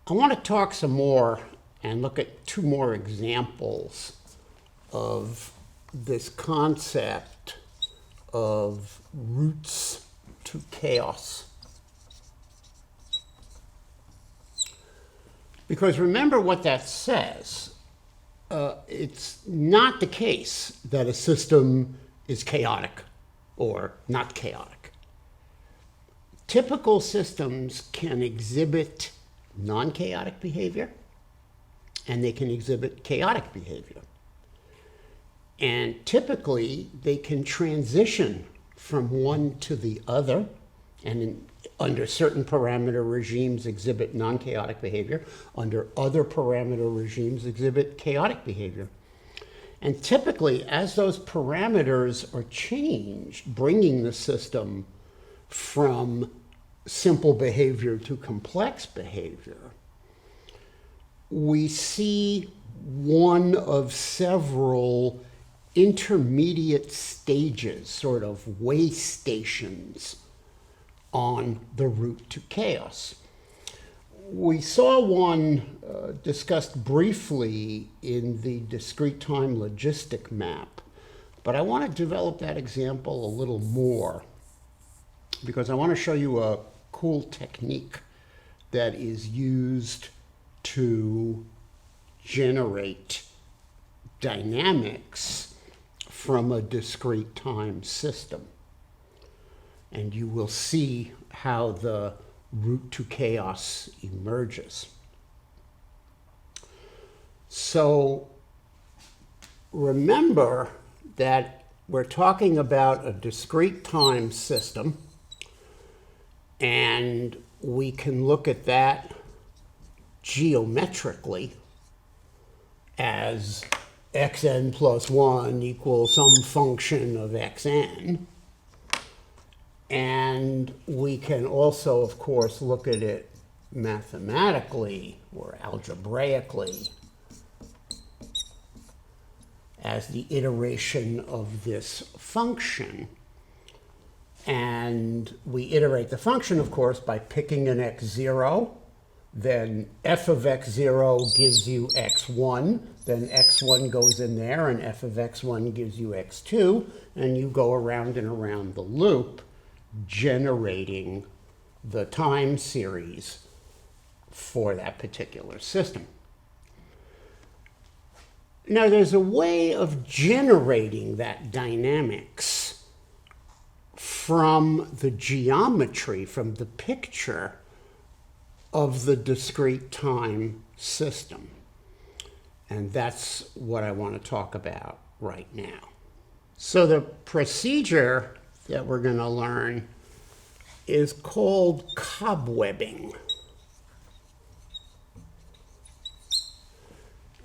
I want to talk some more and look at two more examples of this concept of roots to chaos. Because remember what that says. It's not the case that a system is chaotic or not chaotic. Typical systems can exhibit non-chaotic behavior, and they can exhibit chaotic behavior. And typically, they can transition from one to the other, and under certain parameter regimes exhibit non-chaotic behavior, under other parameter regimes exhibit chaotic behavior. And typically, as those parameters are changed, bringing the system from simple behavior to complex behavior, we see one of several intermediate stages, sort of way stations on the route to chaos. We saw one discussed briefly in the discrete time logistic map, but I want to develop that example a little more because I want to show you a cool technique that is used to generate dynamics from a discrete time system. And you will see how the route to chaos emerges. So remember that we're talking about a discrete time system, and we can look at that geometrically as xn plus 1 equals some function of xn. And we can also, of course, look at it mathematically or algebraically as the iteration of this function. And we iterate the function, of course, by picking an x0. Then f of x0 gives you x1. Then x1 goes in there, and f of x1 gives you x2. And you go around and around the loop, generating the time series for that particular system. Now, there's a way of generating that dynamics from the geometry, from the picture of the discrete time system. And that's what I want to talk about right now. So the procedure that we're going to learn is called cobwebbing.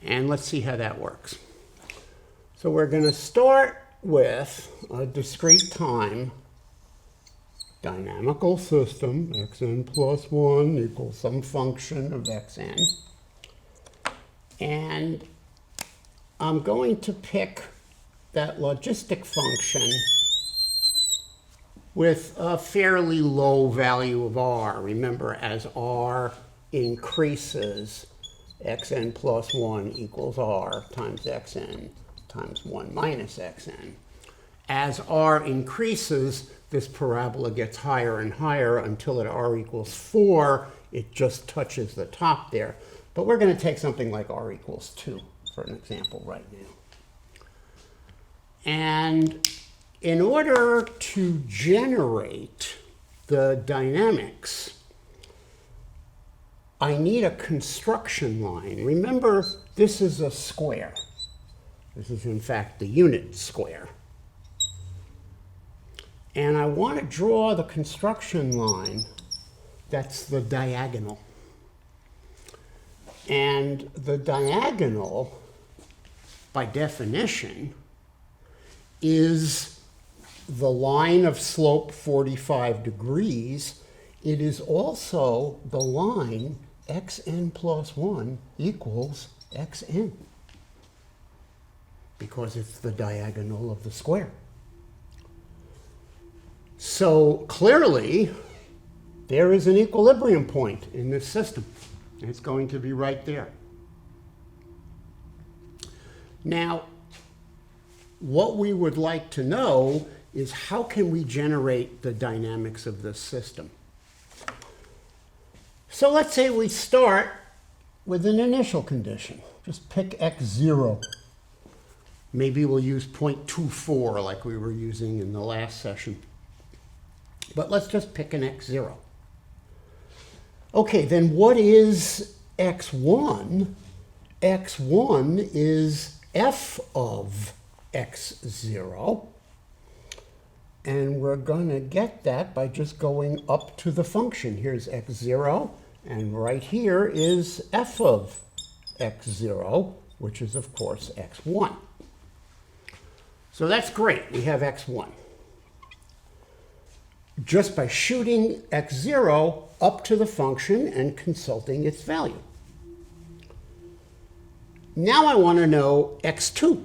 And let's see how that works. So we're going to start with a discrete time dynamical system, xn plus 1 equals some function of xn. And I'm going to pick that logistic function with a fairly low value of r. Remember, as r increases, xn plus 1 equals r times xn times 1 minus xn. As r increases, this parabola gets higher and higher until at r equals 4, it just touches the top there. But we're going to take something like r equals 2 for an example right now. And in order to generate the dynamics, I need a construction line. Remember, this is a square. This is, in fact, the unit square. And I want to draw the construction line that's the diagonal. And the diagonal, by definition, is the line of slope 45 degrees. It is also the line xn plus 1 equals xn, because it's the diagonal of the square. So clearly, there is an equilibrium point in this system. It's going to be right there. Now, what we would like to know is how can we generate the dynamics of this system? So let's say we start with an initial condition. Just pick x0. Maybe we'll use 0.24 like we were using in the last session. But let's just pick an x0. Okay, then what is x1? x1 is f of x0. And we're going to get that by just going up to the function. Here's x0, and right here is f of x0, which is, of course, x1. So that's great. We have x1. Just by shooting x0 up to the function and consulting its value. Now I want to know x2.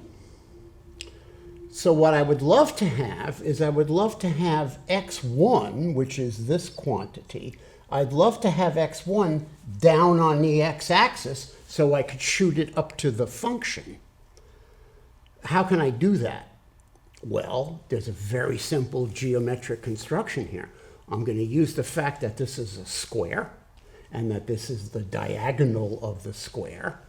So what I would love to have is I would love to have x1, which is this quantity. I'd love to have x1 down on the x-axis so I could shoot it up to the function. How can I do that? Well, there's a very simple geometric construction here. I'm going to use the fact that this is a square and that this is the diagonal of the square.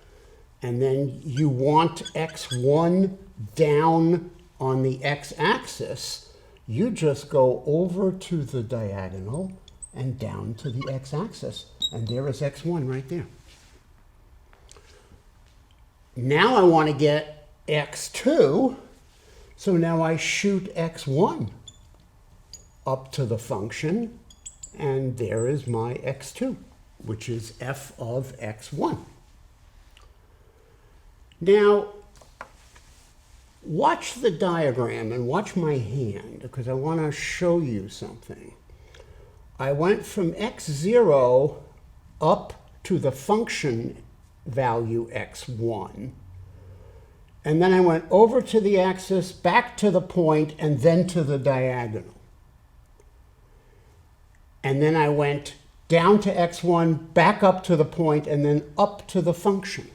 And then you want x1 down on the x-axis. You just go over to the diagonal and down to the x-axis. And there is x1 right there. Now I want to get x2. So now I shoot x1 up to the function, and there is my x2, which is f of x1. Now, watch the diagram and watch my hand, because I want to show you something. I went from x0 up to the function value x1. And then I went over to the axis, back to the point, and then to the diagonal. And then I went down to x1, back up to the point, and then up to the function.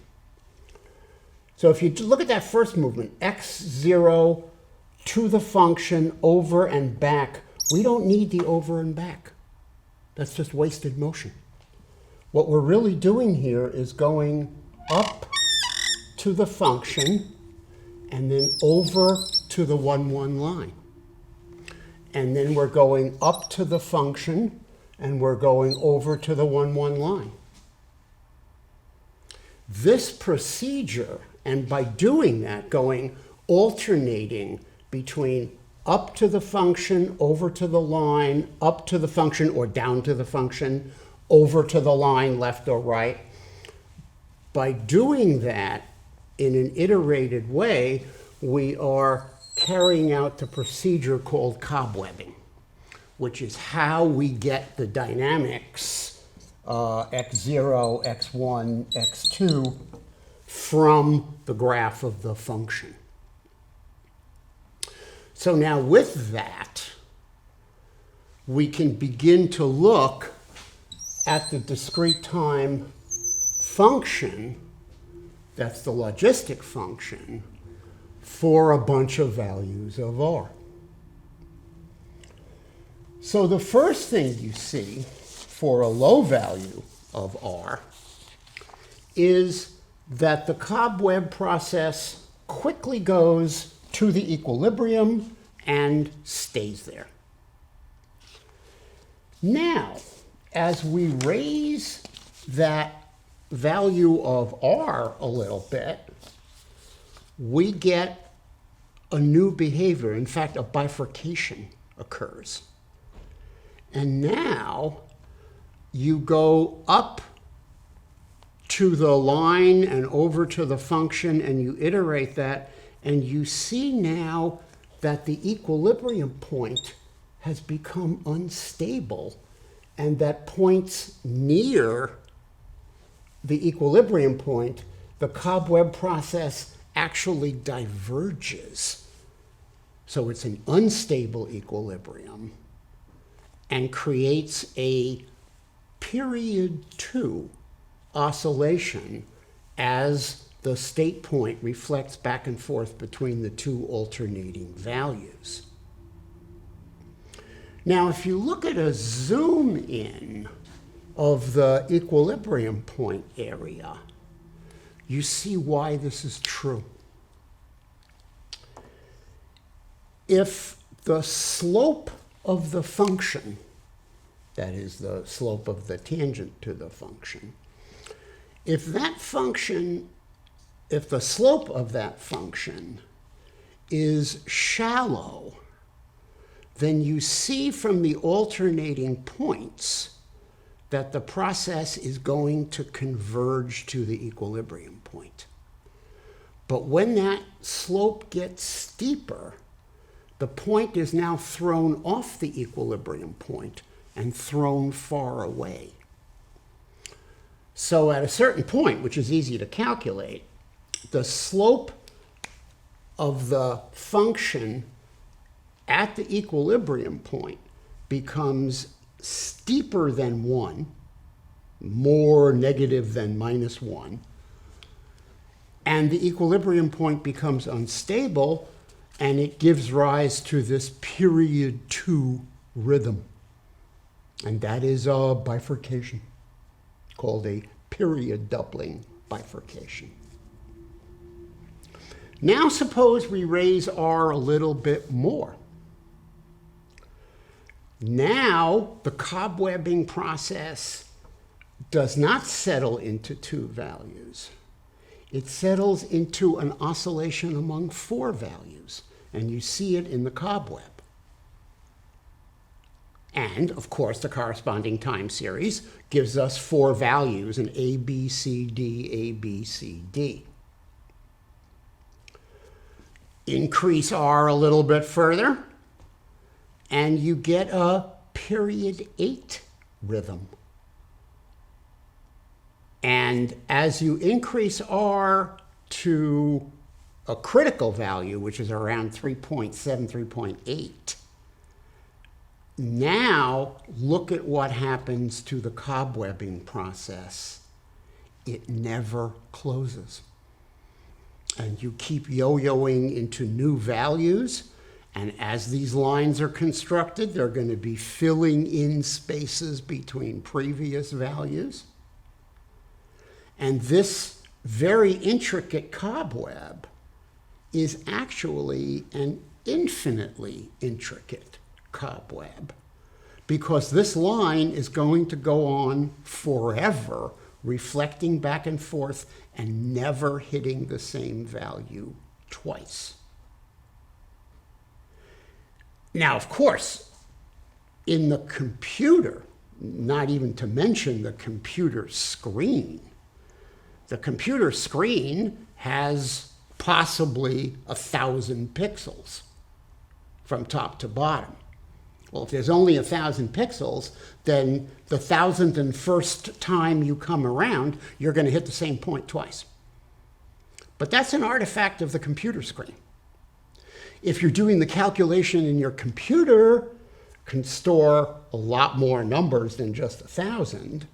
So if you look at that first movement, x0 to the function, over and back, we don't need the over and back. That's just wasted motion. What we're really doing here is going up to the function, and then over to the 1, 1 line. And then we're going up to the function, and we're going over to the 1, 1 line. This procedure, and by doing that, going alternating between up to the function, over to the line, up to the function, or down to the function, over to the line, left or right, by doing that, in an iterated way, we are carrying out the procedure called cobwebbing, which is how we get the dynamics x0, x1, x2 from the graph of the function. So now with that, we can begin to look at the discrete time function, that's the logistic function, for a bunch of values of r. So the first thing you see for a low value of r is that the cobweb process quickly goes to the equilibrium and stays there. Now, as we raise that value of r a little bit, we get a new behavior. In fact, a bifurcation occurs. And now you go up to the line and over to the function, and you iterate that, and you see now that the equilibrium point has become unstable, and that points near the equilibrium point, the cobweb process actually diverges. So it's an unstable equilibrium and creates a period 2 oscillation as the state point reflects back and forth between the two alternating values. Now, if you look at a zoom in of the equilibrium point area, you see why this is true. If the slope of the function, that is the slope of the tangent to the function, if the slope of that function is shallow, then you see from the alternating points that the process is going to converge to the equilibrium point. But when that slope gets steeper, the point is now thrown off the equilibrium point and thrown far away. So at a certain point, which is easy to calculate, the slope of the function at the equilibrium point becomes steeper than 1, more negative than -1, and the equilibrium point becomes unstable, and it gives rise to this period 2 rhythm. And that is a bifurcation, called a period doubling bifurcation. Now suppose we raise R a little bit more. Now the cobwebbing process does not settle into 2 values. It settles into an oscillation among 4 values, and you see it in the cobweb. And, of course, the corresponding time series gives us 4 values in A, B, C, D, A, B, C, D. Increase R a little bit further, and you get a period 8 rhythm. And as you increase R to a critical value, which is around 3.7, 3.8, now look at what happens to the cobwebbing process. It never closes. And you keep yo-yoing into new values, and as these lines are constructed, they're going to be filling in spaces between previous values. And this very intricate cobweb is actually an infinitely intricate cobweb, because this line is going to go on forever, reflecting back and forth and never hitting the same value twice. Now, of course, in the computer, not even to mention the computer screen, the computer screen has possibly 1,000 pixels from top to bottom. Well, if there's only 1,000 pixels, then the 1,001st time you come around, you're going to hit the same point twice. But that's an artifact of the computer screen. If you're doing the calculation in your computer, can store a lot more numbers than just 1,000,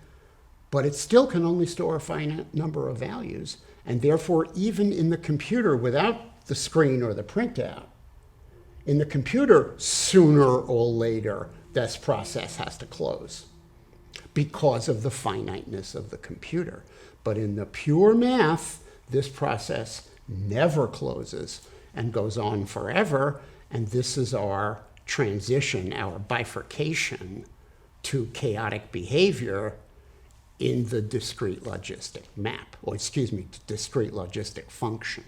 but it still can only store a finite number of values. And therefore, even in the computer without the screen or the printout, in the computer, sooner or later, this process has to close because of the finiteness of the computer. But in the pure math, this process never closes and goes on forever. And this is our transition, our bifurcation to chaotic behavior in the discrete logistic map, or excuse me, discrete logistic function.